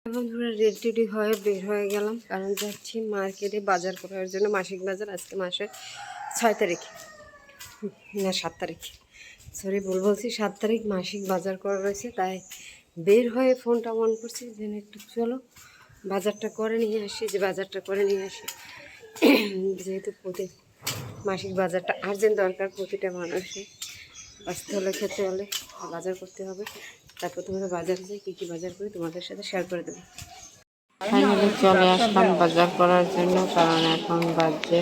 এখন পুরো রেডি হয়ে বের হয়ে গেলাম, কারণ যাচ্ছি মার্কেটে বাজার করার জন্য। মাসিক বাজার আজকে মাসের 6 তারিখ, না 7 তারিখ, সরি ভুল বলছি, 7 তারিখ মাসিক বাজার করা রয়েছে। তাই বের হয়ে ফোনটা অন করছি যেন একটু চলো বাজারটা করে নিয়ে আসি, বাজারটা করে নিয়ে আসি। যেহেতু মাসিক বাজারটা আর্জেন্ট দরকার প্রতিটা মানুষের, বাঁচতে হলে খেতে হলে বাজার করতে হবে। তারপর তোমরা বাজারে যাই, কী বাজার করি তোমাদের সাথে শেয়ার করে দেবো। ফাইনালি চলে আসলাম বাজার করার জন্য, কারণ এখন বাজে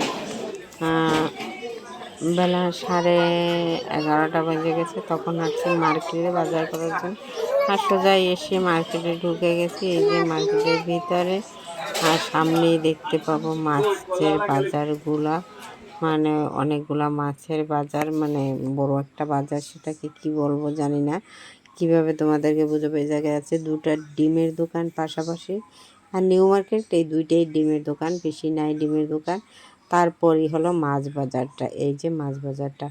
বেলা 11:30 বেজে গেছে। তখন আসছি মার্কেটে বাজার করার জন্য, আর সোজা এসে মার্কেটে ঢুকে গেছি। এই যে মার্কেটের ভিতরে, আর সামনেই দেখতে পাবো মাছের বাজারগুলা, মানে অনেকগুলা মাছের বাজার, মানে বড় একটা বাজার। সেটাকে কি বলবো জানি না, কিভাবে তোমাদেরকে বোঝাবো। এই জায়গায় আছে দুটা ডিমের দোকান পাশাপাশি, আর নিউ মার্কেট, এই দুইটাই ডিমের দোকান, বেশি নাই ডিমের দোকান। তারপরই হলো মাছ বাজারটা। এই যে মাছ বাজারটা,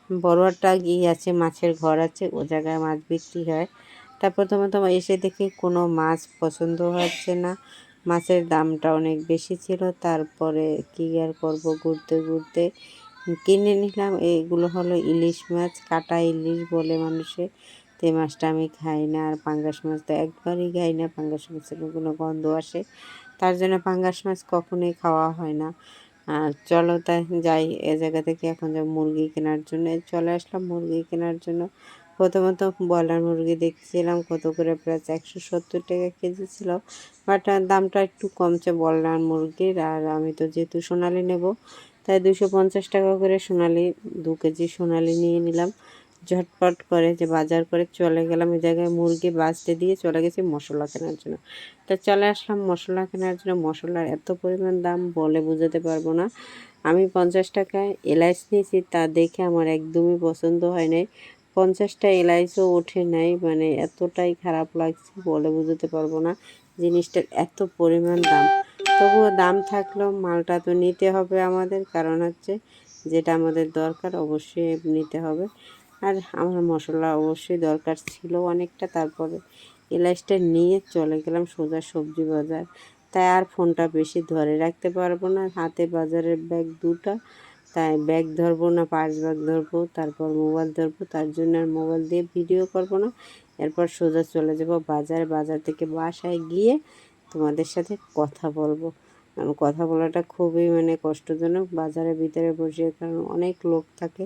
বড় একটা গিয়ে আছে, মাছের ঘর আছে, ও জায়গায় মাছ বিক্রি হয়। তারপর তোমার এসে দেখি কোনো মাছ পছন্দ হচ্ছে না, মাছের দামটা অনেক বেশি ছিল। তারপরে কি আর করব, ঘুরতে ঘুরতে কিনে নিলাম। এগুলো হলো ইলিশ মাছ, কাটা ইলিশ বলে মানুষে। তো মাছটা আমি খাই না, আর পাঙ্গাস মাছ তো একবারই খাই না, পাঙ্গাস মাছের কোনো গন্ধ আসে, তার জন্য পাঙ্গাস মাছ কখনোই খাওয়া হয় না। আর চলো তাই যাই এ জায়গা থেকে, এখন যাব মুরগি কেনার জন্য। চলে আসলাম মুরগি কেনার জন্য। প্রথমত ব্রয়লার মুরগি দেখছিলাম কত করে, প্রায় 170 টাকা কেজি ছিল, বাট দামটা একটু কমছে ব্রয়লার মুরগির। আর আমি তো যেহেতু সোনালি নেব, তাই 250 টাকা করে সোনালি, 2 কেজি সোনালি নিয়ে নিলাম। ঝটপট করে যে বাজার করে চলে গেলাম। এই জায়গায় মুরগি বাঁচতে দিয়ে চলে গেছি মশলা কেনার জন্য। তা চলে আসলাম মশলা কেনার জন্য। মশলার এত পরিমাণ দাম বলে বোঝাতে পারবো না। আমি 50 টাকায় এলাচ নিয়েছি, তা দেখে আমার একদমই পছন্দ হয় নাই। 50টা এলাচও ওঠে নাই, মানে এতটাই খারাপ লাগছে বলে বোঝাতে পারবো না। জিনিসটার এত পরিমাণ দাম, তবুও দাম থাকলেও মালটা তো নিতে হবে আমাদের, কারণ হচ্ছে যেটা আমাদের দরকার অবশ্যই নিতে হবে। আর আমার মশলা অবশ্যই দরকার ছিল অনেকটা। তারপরে এলাচটা নিয়ে চলে গেলাম সোজা সবজি বাজার। তাই আর ফোনটা বেশি ধরে রাখতে পারবো না, হাতে বাজারের ব্যাগ দুটা, তাই ব্যাগ ধরবো না, পার্স ব্যাগ ধরবো, তারপর মোবাইল ধরবো। তার জন্য আর মোবাইল দিয়ে ভিডিও করবো না। এরপর সোজা চলে যাব বাজার থেকে বাসায় গিয়ে তোমাদের সাথে কথা বলবো। কথা বলাটা খুবই মানে কষ্টজনক বাজারের ভিতরে বসে, কারণ অনেক লোক থাকে,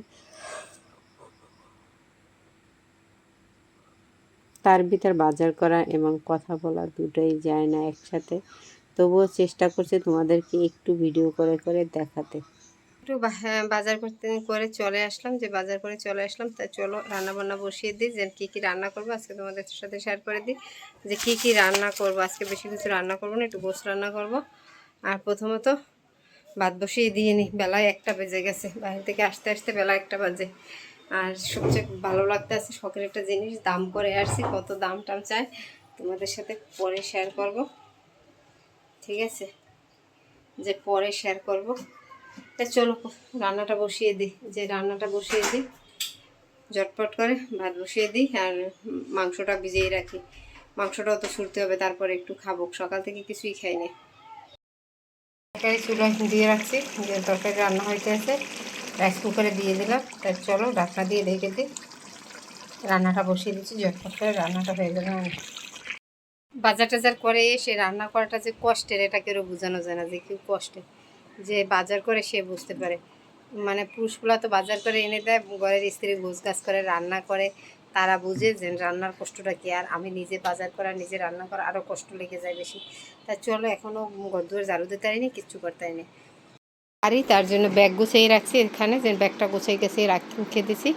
তার ভিতর বাজার করা এবং কথা বলা দুটোই যায় না একসাথে। তবুও চেষ্টা করছি তোমাদেরকে একটু ভিডিও করে করে দেখাতে। একটু বাজার করে চলে আসলাম, বাজার করে চলে আসলাম। তাই চলো রান্না বান্না বসিয়ে দিই, যে কী কী রান্না করবো আজকে তোমাদের সাথে শেয়ার করে দিই, যে কী কী রান্না করবো। আজকে বেশি কিছু রান্না করবো না, একটু গোশ রান্না করব। আর প্রথমত ভাত বসিয়ে দিয়ে নিই, বেলায় 1টা বেজে গেছে, বাইরে থেকে আসতে আসতে বেলা 1টা বাজে। আর সবচেয়ে ভালো লাগতে আছে, শখের একটা জিনিস দাম করে আসছি, কত দাম টাম চাই তোমাদের সাথে পরে শেয়ার করব, ঠিক আছে, যে পরে শেয়ার করব। চলো রান্নাটা বসিয়ে দিই, ঝটপট করে ভাত বসিয়ে দিই, আর মাংসটা ভিজিয়ে রাখি। মাংসটাও তো ছুটতে হবে, তারপরে একটু খাবো, সকাল থেকে কিছুই খাইনি। তরকারি চুলা দিয়ে রাখছি, যে তরকারি রান্না হইতে আছে, রাইস কুকারে দিয়ে দিলাম। তাই চলো ঢাকনা দিয়ে ঢেকে দিই, রান্নাটা বসিয়ে দিচ্ছি, ঝটপট করে রান্নাটা হয়ে যাবে। বাজার টাজার করে এসে রান্না করাটা যে কষ্টের, এটা কেউ বোঝানো যায় না, যে কেউ কষ্টে যে বাজার করে সে বুঝতে পারে। মানে পুরুষগুলা তো বাজার করে এনে দেয়, ঘরের স্ত্রী গোছ গাছ করে রান্না করে, তারা বুঝে যে রান্নার কষ্টটা কী। আর আমি নিজে বাজার করা, নিজে রান্না করা, আরও কষ্ট লেগে যায় বেশি। তাই চলো এখনও ঘরদুয়ার ঝাড়ু দিতে পারিনি, কিচ্ছু করতে পারিনি। আরই তার জন্য ব্যাগ গুছিয়ে রাখছি এখানে, যে ব্যাগটা গুছিয়ে গেছে রেখে দিছি,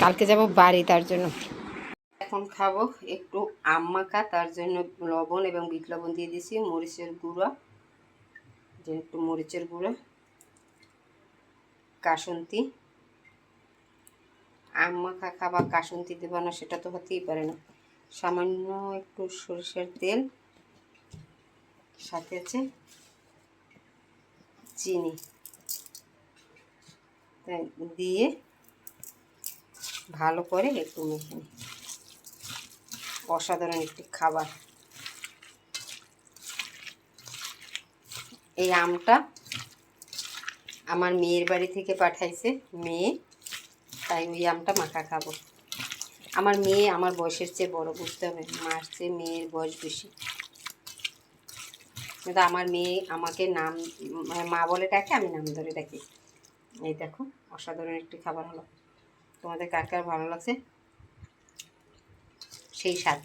কালকে যাব বাড়ি, তার জন্য। এখন খাবো একটু আম মাখা, তার জন্য লবণ এবং বিট লবণ দিয়ে দিছি, মরিচের গুঁড়া, যে একটু মরিচের গুঁড়া, কাসুন্দি। আম মাখা খাবা কাসুন্দি দেবা না, সেটা তো হতেই পারে না। সামান্য একটু সরিষার তেল, সাথে আছে চিনি, দিয়ে ভালো করে একটু মেখে নিই। অসাধারণ একটি খাবার। এই আমটা আমার মেয়ের বাড়ি থেকে পাঠাইছে মেয়ে, তাই ওই আমটা মাখা খাবো। আমার মেয়ে আমার বয়সের চেয়ে বড়, বুঝতে হবে, মার চেয়ে মেয়ের বয়স বেশি, কিন্তু আমার মেয়ে আমাকে নাম মা বলে ডাকে, আমি নাম ধরে ডাকি। এই দেখো অসাধারণ একটি খাবার হলো। তোমাদের কার কার ভালো লাগছে সেই স্বাদ।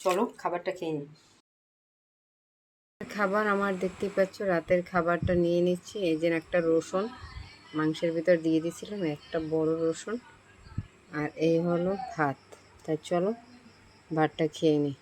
চলো খাবারটা খেয়ে নিই। খাবার আমার দেখতেই পাচ্ছ, রাতের খাবারটা নিয়ে নিচ্ছি। এই যে একটা রসুন মাংসের ভিতর দিয়ে দিয়েছিলাম, একটা বড় রসুন, আর এই হলো ভাত। তাই চলো ভাতটা খেয়ে নিই।